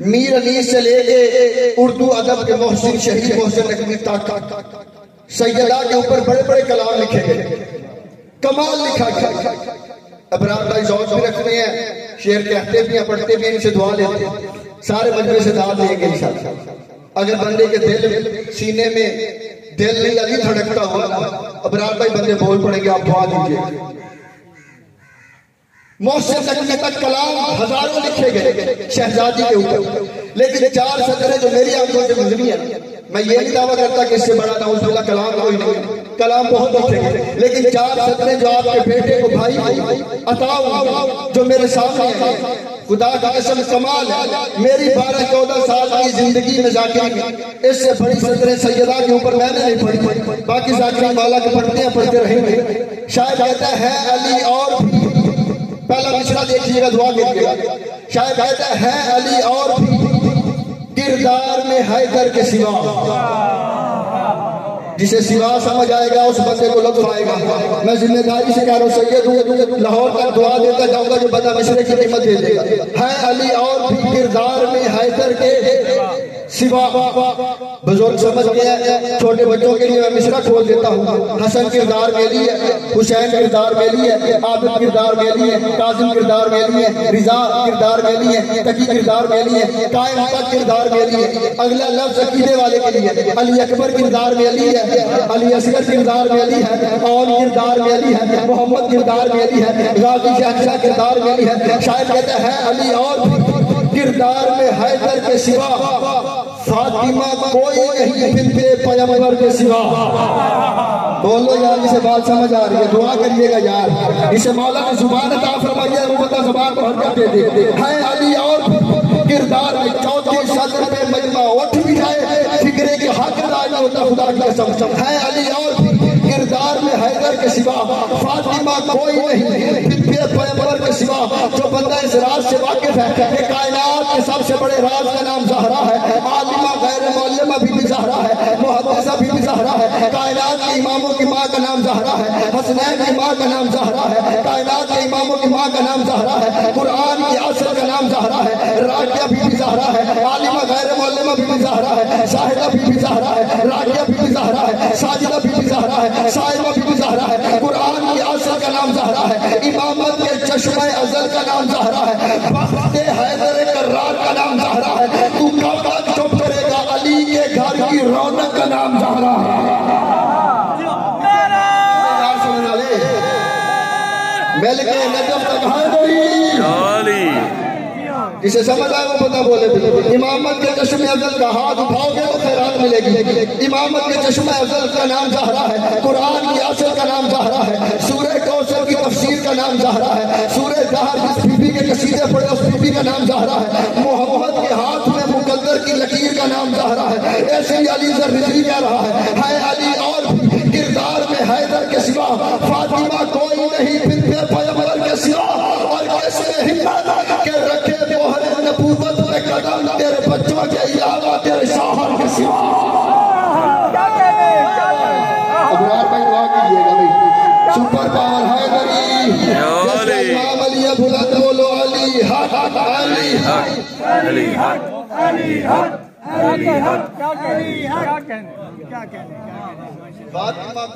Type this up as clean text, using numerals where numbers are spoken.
میر علی سے لے کے اردو ادب کے محسن شہید محسن نقوی تک سیدہ کے اوپر بڑے بڑے کلام لکھے گئے، کمال لکھا گیا۔ ابرار بھائی ذوق بھی رکھتے ہیں، شعر کہتے بھی ہیں، پڑھتے بھی ہیں، ان سے دعا لیتے ہیں، سارے مجمع سے دعا لیں گے انشاءاللہ۔ اگر بندے کے دل سینے میں دل نہیں علی دھڑکتا ہوا، ابرار بھائی بندے بول پڑیں گے، آپ دعا دیجئے۔ محسن نقوی تک کلام ہزاروں لکھے گئے شہزادی کے اوپر، لیکن 4 سطریں جو میری آنکھوں سے گزری ہیں، میں یہ نہیں دعویٰ کرتا کہ اس سے بڑا نعوذ باللہ کلام کوئی نہیں، کلام بہت لکھے گئے، لیکن 4 سطریں جو آپ کے بیٹے کو بھائی عطا ہوئی جو میرے سامنے ہیں، خدا کی قسم کمال ہے۔ میری 12-14 سال کی زندگی میں ذاکرین اس سے بڑی سطریں سیدہ کے اوپر میں نے نہیں پڑھی، باقی ذاکرین والا کے پڑھتے ہیں، پڑھتے رہیں گے۔ شاید کہتا ہے علی اور بھی، پہلا مصرع دیکھیے گا، دعا کیجیے گا۔ شاید کہتا ہے علی اور بھی کردار میں حیدر کے سوا، جسے سوا سمجھ آئے گا اس بندے کو لطف آئے گا۔ میں ذمہ داری سے کہہ رہا ہوں، سید لاہور تک دعا دیتا جاؤں گا جو بندہ مصرع کی قیمت دے دے گا۔ ہے علی اور بھی کردار میں حیدر کے سوا، بزرگ سمجھ گیا ہے۔ چھوٹے بچوں کے لیے میں مصرع کھول دیتا ہوں۔ حسن کردار میں لی ہے، حسین کردار میں لی ہے، عابد کردار میں لی ہے، کاظم کردار میں لی ہے، رضا کردار میں لی ہے، تقی کردار میں لی ہے، قائم تک کردار میں لی ہے۔ اگلا لفظ عقیدے والے کے لیے علی اکبر کردار میں لی ہے، علی اصغر کردار میں لی ہے، اون کردار میں لی ہے، محمد کردار میں لی ہے، غازی شہنشاہ کردار میں لی ہے۔ شاید کہتا ہے علی اور کردار میں حیدر کے سوا، فاطمہ کوئی نہیں بنت پیغمبر کے سوا۔ بولو یار، اسے بات سمجھ آ رہی ہے، دعا کریے گا یار، اسے مولا نے زبان عطا فرمائی ہے، روبتہ زبان کو حرکت دے دے۔ ہے علی اور کردار میں 34 صدر پہ مجمع اٹھ بھی جائے، فکرے کے حق دائی ہوتا خدا کی قسم۔ ہے علی اور کردار میں حیدر کے سوا، فاطمہ کوئی نہیں بنت پیغمبر کے سوا۔ جو بندہ اس راز سے واقف ہے کہ کائنات کے سب سے بڑے راز کا نام زہرا ہے، عالمہ غیر معلمہ بی بی زہرا ہے، محدثہ بی بی زہرا ہے، کائنات کے اماموں کی ماں کا نام زہرا ہے، حسنین کی ماں کا نام زہرا ہے، کائنات کے اماموں کی ماں کا نام زہرا ہے، قرآن کی اصل کا نام زہرا ہے، راقیہ بی بی زہرا ہے، عالمہ غیر معلمہ بی بی زہرا ہے، شاہدہ بی بی زہرا ہے، راقیہ بی بی زہرا ہے، ساجدہ بی بی زہرا ہے، صائمہ بی بی زہرا ہے، قرآن کی اصل کا نام زہرا ہے، امامت کے چشمہ ازل کا نام زہرا ہے، بخت حیدر کرار کا نام زہرا ہے۔ تو کب تک چپ کرے گا؟ علی کے گھر کی رونق کا نام زہرا ہے۔ ملک نجف تک حیدری، جسے سمجھ آئے وہ پتہ بولے بھی۔ امامت کے چشم ازل کا ہاتھ اٹھاؤ گے تو خیرات ملے گی۔ امامت کے چشم ازل کا نام زہرا ہے، قرآن کی اصل کا نام زہرا ہے، سورہ کوثر کی تفسیر کا نام زہرا ہے، سورہ زہر جس بی بی کے قصیدے پڑھے اس بی بی کا نام زہرا ہے، محمد کے ہاتھ میں مقدر کی لکیر کا نام زہرا ہے۔ ایسے ہی علی ذرّی کہہ رہا ہے علی اور کردار میں حیدر کے سوا، فاطمہ کوئی نہیں بنت پیغمبر کے سوا۔ اور کیسے ہمت کہ رکھے مہر نبوت میں قدم تیرے بچوں کے علاوہ تیرے شوہر کے سوا۔ ابرار بھائی دعا کیجئے گا بھائی، سپر پاور حیدری، جیسے امام علی بلند بولو علی حق، علی حق، علی حق، علی حق، علی حق، کیا کہنے فاطمہ